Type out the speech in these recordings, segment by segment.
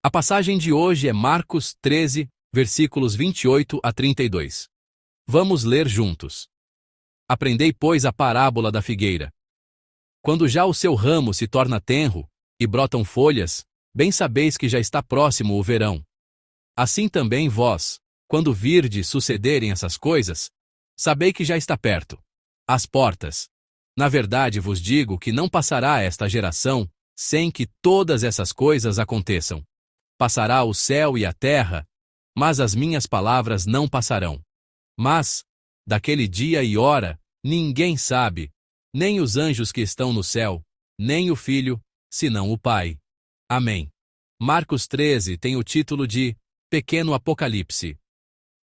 A passagem de hoje é Marcos 13, versículos 28 a 32. Vamos ler juntos. Aprendei, pois, a parábola da figueira. Quando já o seu ramo se torna tenro, e brotam folhas, bem sabeis que já está próximo o verão. Assim também vós, quando virdes sucederem essas coisas, sabei que já está perto, às portas. Na verdade vos digo que não passará esta geração sem que todas essas coisas aconteçam. Passará o céu e a terra, mas as minhas palavras não passarão. Mas, daquele dia e hora, ninguém sabe, nem os anjos que estão no céu, nem o Filho, senão o Pai. Amém. Marcos 13 tem o título de Pequeno Apocalipse.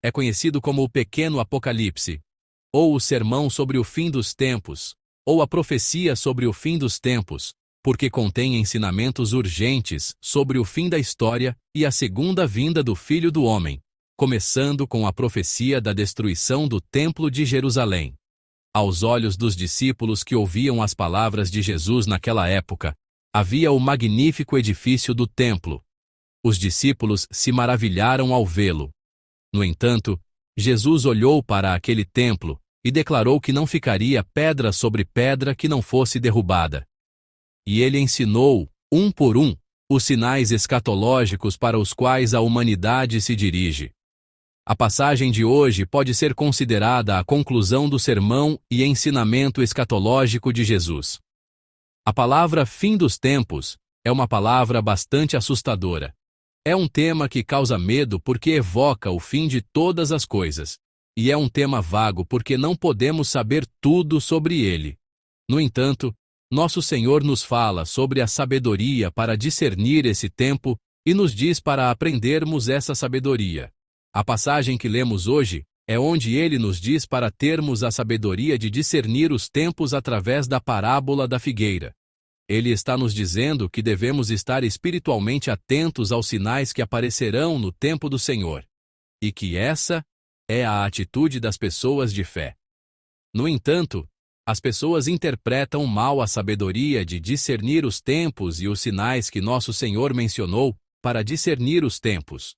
É conhecido como o Pequeno Apocalipse, ou o Sermão sobre o Fim dos Tempos, ou a Profecia sobre o Fim dos Tempos, porque contém ensinamentos urgentes sobre o fim da história e a segunda vinda do Filho do Homem, começando com a profecia da destruição do Templo de Jerusalém. Aos olhos dos discípulos que ouviam as palavras de Jesus naquela época, havia o magnífico edifício do templo. Os discípulos se maravilharam ao vê-lo. No entanto, Jesus olhou para aquele templo e declarou que não ficaria pedra sobre pedra que não fosse derrubada. E ele ensinou, um por um, os sinais escatológicos para os quais a humanidade se dirige. A passagem de hoje pode ser considerada a conclusão do sermão e ensinamento escatológico de Jesus. A palavra fim dos tempos é uma palavra bastante assustadora. É um tema que causa medo porque evoca o fim de todas as coisas, e é um tema vago porque não podemos saber tudo sobre ele. No entanto, nosso Senhor nos fala sobre a sabedoria para discernir esse tempo e nos diz para aprendermos essa sabedoria. A passagem que lemos hoje é onde ele nos diz para termos a sabedoria de discernir os tempos através da parábola da figueira. Ele está nos dizendo que devemos estar espiritualmente atentos aos sinais que aparecerão no tempo do Senhor, e que essa é a atitude das pessoas de fé. No entanto, as pessoas interpretam mal a sabedoria de discernir os tempos e os sinais que nosso Senhor mencionou para discernir os tempos.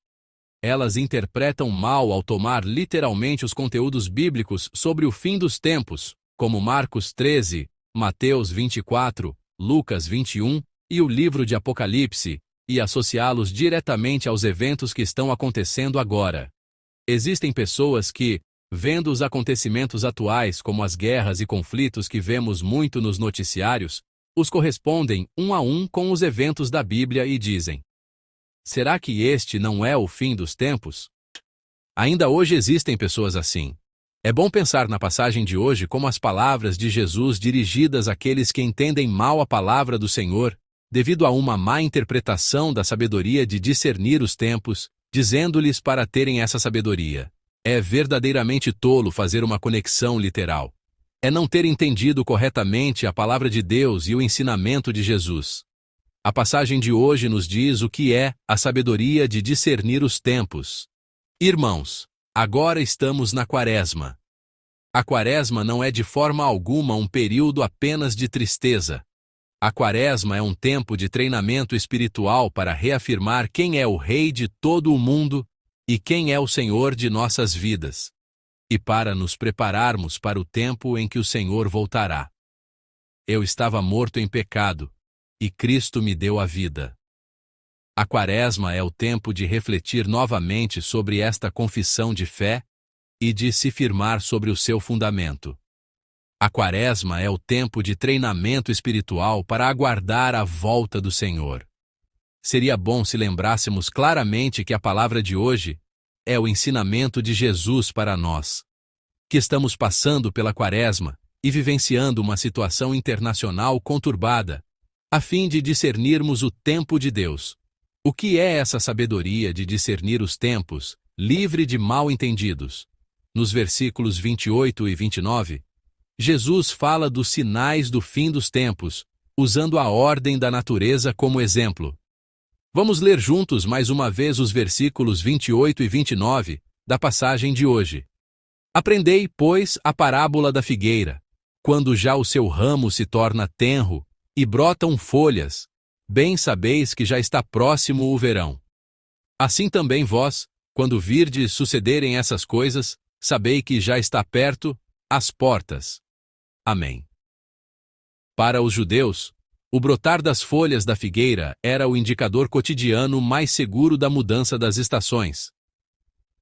Elas interpretam mal ao tomar literalmente os conteúdos bíblicos sobre o fim dos tempos, como Marcos 13, Mateus 24, Lucas 21 e o livro de Apocalipse, e associá-los diretamente aos eventos que estão acontecendo agora. Existem pessoas que, vendo os acontecimentos atuais como as guerras e conflitos que vemos muito nos noticiários, os correspondem um a um com os eventos da Bíblia e dizem: será que este não é o fim dos tempos? Ainda hoje existem pessoas assim. É bom pensar na passagem de hoje como as palavras de Jesus dirigidas àqueles que entendem mal a palavra do Senhor, devido a uma má interpretação da sabedoria de discernir os tempos, dizendo-lhes para terem essa sabedoria. É verdadeiramente tolo fazer uma conexão literal. É não ter entendido corretamente a palavra de Deus e o ensinamento de Jesus. A passagem de hoje nos diz o que é a sabedoria de discernir os tempos. Irmãos, agora estamos na Quaresma. A Quaresma não é de forma alguma um período apenas de tristeza. A Quaresma é um tempo de treinamento espiritual para reafirmar quem é o Rei de todo o mundo e quem é o Senhor de nossas vidas, e para nos prepararmos para o tempo em que o Senhor voltará. Eu estava morto em pecado, e Cristo me deu a vida. A Quaresma é o tempo de refletir novamente sobre esta confissão de fé e de se firmar sobre o seu fundamento. A Quaresma é o tempo de treinamento espiritual para aguardar a volta do Senhor. Seria bom se lembrássemos claramente que a palavra de hoje é o ensinamento de Jesus para nós, que estamos passando pela Quaresma e vivenciando uma situação internacional conturbada, a fim de discernirmos o tempo de Deus. O que é essa sabedoria de discernir os tempos, livre de mal-entendidos? Nos versículos 28 e 29, Jesus fala dos sinais do fim dos tempos, usando a ordem da natureza como exemplo. Vamos ler juntos mais uma vez os versículos 28 e 29 da passagem de hoje. Aprendei, pois, a parábola da figueira. Quando já o seu ramo se torna tenro e brotam folhas, bem sabeis que já está próximo o verão. Assim também vós, quando virdes sucederem essas coisas, sabei que já está perto, às portas. Amém. Para os judeus, o brotar das folhas da figueira era o indicador cotidiano mais seguro da mudança das estações.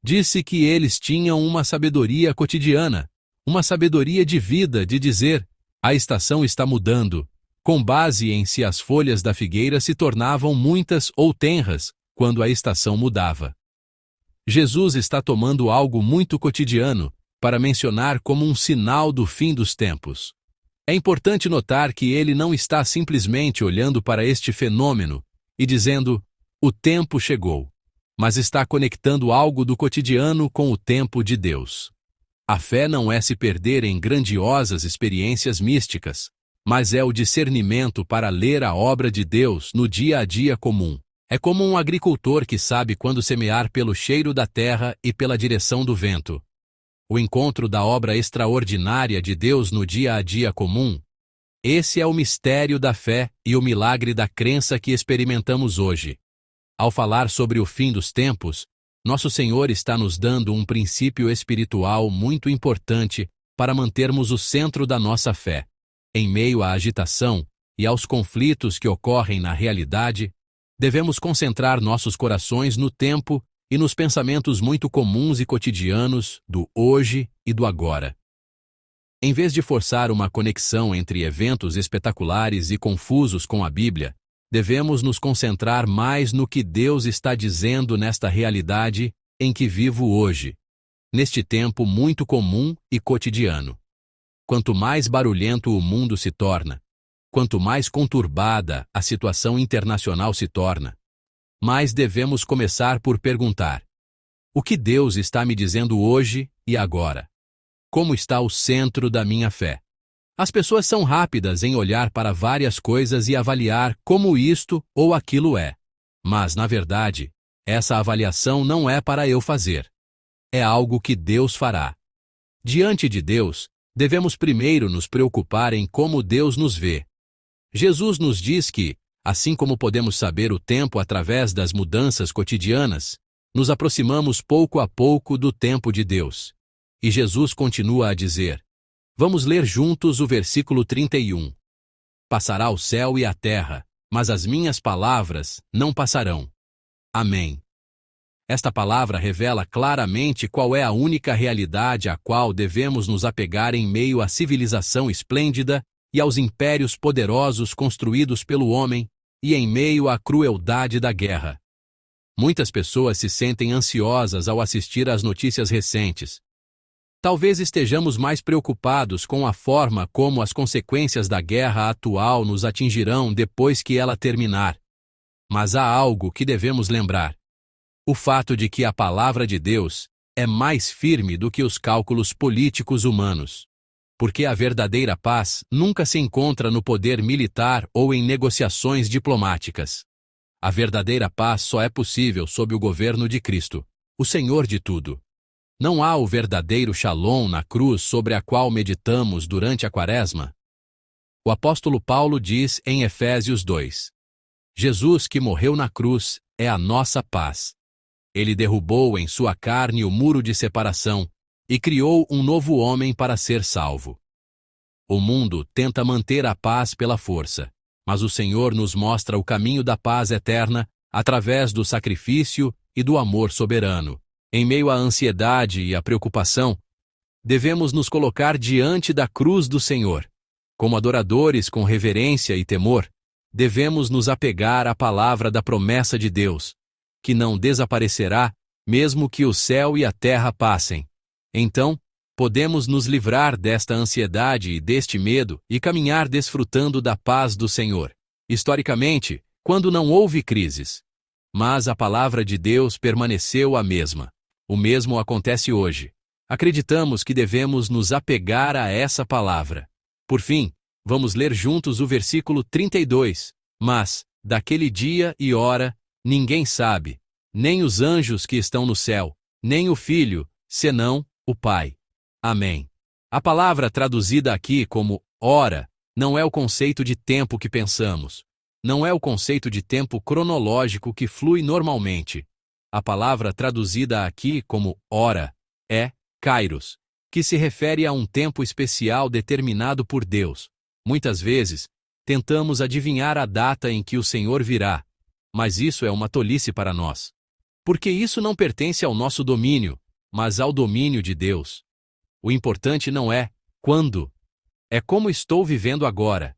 Disse que eles tinham uma sabedoria cotidiana, uma sabedoria de vida de dizer, a estação está mudando, com base em se as folhas da figueira se tornavam muitas ou tenras, quando a estação mudava. Jesus está tomando algo muito cotidiano para mencionar como um sinal do fim dos tempos. É importante notar que ele não está simplesmente olhando para este fenômeno e dizendo, o tempo chegou, mas está conectando algo do cotidiano com o tempo de Deus. A fé não é se perder em grandiosas experiências místicas, mas é o discernimento para ler a obra de Deus no dia a dia comum. É como um agricultor que sabe quando semear pelo cheiro da terra e pela direção do vento. O encontro da obra extraordinária de Deus no dia a dia comum. Esse é o mistério da fé e o milagre da crença que experimentamos hoje. Ao falar sobre o fim dos tempos, nosso Senhor está nos dando um princípio espiritual muito importante para mantermos o centro da nossa fé. Em meio à agitação e aos conflitos que ocorrem na realidade, devemos concentrar nossos corações no tempo e nos pensamentos muito comuns e cotidianos do hoje e do agora. Em vez de forçar uma conexão entre eventos espetaculares e confusos com a Bíblia, devemos nos concentrar mais no que Deus está dizendo nesta realidade em que vivo hoje, neste tempo muito comum e cotidiano. Quanto mais barulhento o mundo se torna, quanto mais conturbada a situação internacional se torna, mais devemos começar por perguntar: o que Deus está me dizendo hoje e agora? Como está o centro da minha fé? As pessoas são rápidas em olhar para várias coisas e avaliar como isto ou aquilo é. Mas, na verdade, essa avaliação não é para eu fazer. É algo que Deus fará. Diante de Deus, devemos primeiro nos preocupar em como Deus nos vê. Jesus nos diz que, assim como podemos saber o tempo através das mudanças cotidianas, nos aproximamos pouco a pouco do tempo de Deus. E Jesus continua a dizer, vamos ler juntos o versículo 31. Passará o céu e a terra, mas as minhas palavras não passarão. Amém. Esta palavra revela claramente qual é a única realidade à qual devemos nos apegar em meio à civilização esplêndida e aos impérios poderosos construídos pelo homem, e em meio à crueldade da guerra. Muitas pessoas se sentem ansiosas ao assistir às notícias recentes. Talvez estejamos mais preocupados com a forma como as consequências da guerra atual nos atingirão depois que ela terminar. Mas há algo que devemos lembrar. O fato de que a palavra de Deus é mais firme do que os cálculos políticos humanos. Porque a verdadeira paz nunca se encontra no poder militar ou em negociações diplomáticas. A verdadeira paz só é possível sob o governo de Cristo, o Senhor de tudo. Não há o verdadeiro Shalom na cruz sobre a qual meditamos durante a Quaresma. O apóstolo Paulo diz em Efésios 2: Jesus que morreu na cruz é a nossa paz. Ele derrubou em sua carne o muro de separação e criou um novo homem para ser salvo. O mundo tenta manter a paz pela força, mas o Senhor nos mostra o caminho da paz eterna através do sacrifício e do amor soberano. Em meio à ansiedade e à preocupação, devemos nos colocar diante da cruz do Senhor. Como adoradores com reverência e temor, devemos nos apegar à palavra da promessa de Deus, que não desaparecerá, mesmo que o céu e a terra passem. Então, podemos nos livrar desta ansiedade e deste medo e caminhar desfrutando da paz do Senhor. Historicamente, quando não houve crises. Mas a palavra de Deus permaneceu a mesma. O mesmo acontece hoje. Acreditamos que devemos nos apegar a essa palavra. Por fim, vamos ler juntos o versículo 32. Mas, daquele dia e hora, ninguém sabe, nem os anjos que estão no céu, nem o Filho, senão o Pai. Amém. A palavra traduzida aqui como hora não é o conceito de tempo que pensamos. Não é o conceito de tempo cronológico que flui normalmente. A palavra traduzida aqui como hora é kairos, que se refere a um tempo especial determinado por Deus. Muitas vezes, tentamos adivinhar a data em que o Senhor virá, mas isso é uma tolice para nós. Porque isso não pertence ao nosso domínio, mas ao domínio de Deus. O importante não é quando, é como estou vivendo agora.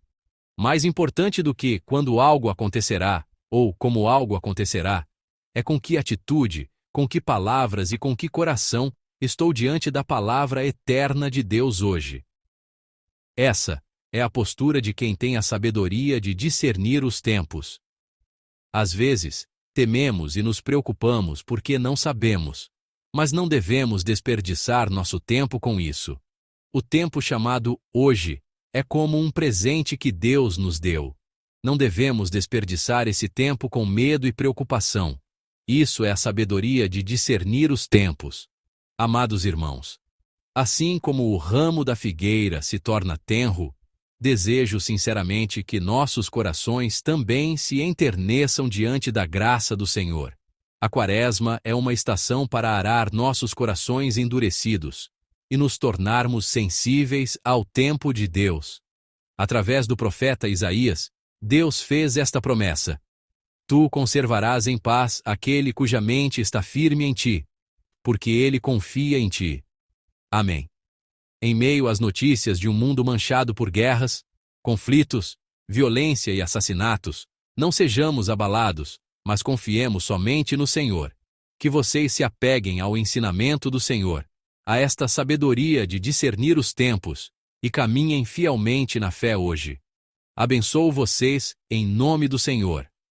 Mais importante do que quando algo acontecerá, ou como algo acontecerá, é com que atitude, com que palavras e com que coração estou diante da palavra eterna de Deus hoje. Essa é a postura de quem tem a sabedoria de discernir os tempos. Às vezes, tememos e nos preocupamos porque não sabemos, mas não devemos desperdiçar nosso tempo com isso. O tempo chamado hoje é como um presente que Deus nos deu. Não devemos desperdiçar esse tempo com medo e preocupação. Isso é a sabedoria de discernir os tempos. Amados irmãos, assim como o ramo da figueira se torna tenro, desejo sinceramente que nossos corações também se enterneçam diante da graça do Senhor. A Quaresma é uma estação para arar nossos corações endurecidos e nos tornarmos sensíveis ao tempo de Deus. Através do profeta Isaías, Deus fez esta promessa: Tu conservarás em paz aquele cuja mente está firme em ti, porque ele confia em ti. Amém. Em meio às notícias de um mundo manchado por guerras, conflitos, violência e assassinatos, não sejamos abalados, mas confiemos somente no Senhor. Que vocês se apeguem ao ensinamento do Senhor, a esta sabedoria de discernir os tempos, e caminhem fielmente na fé hoje. Abençoo vocês, em nome do Senhor.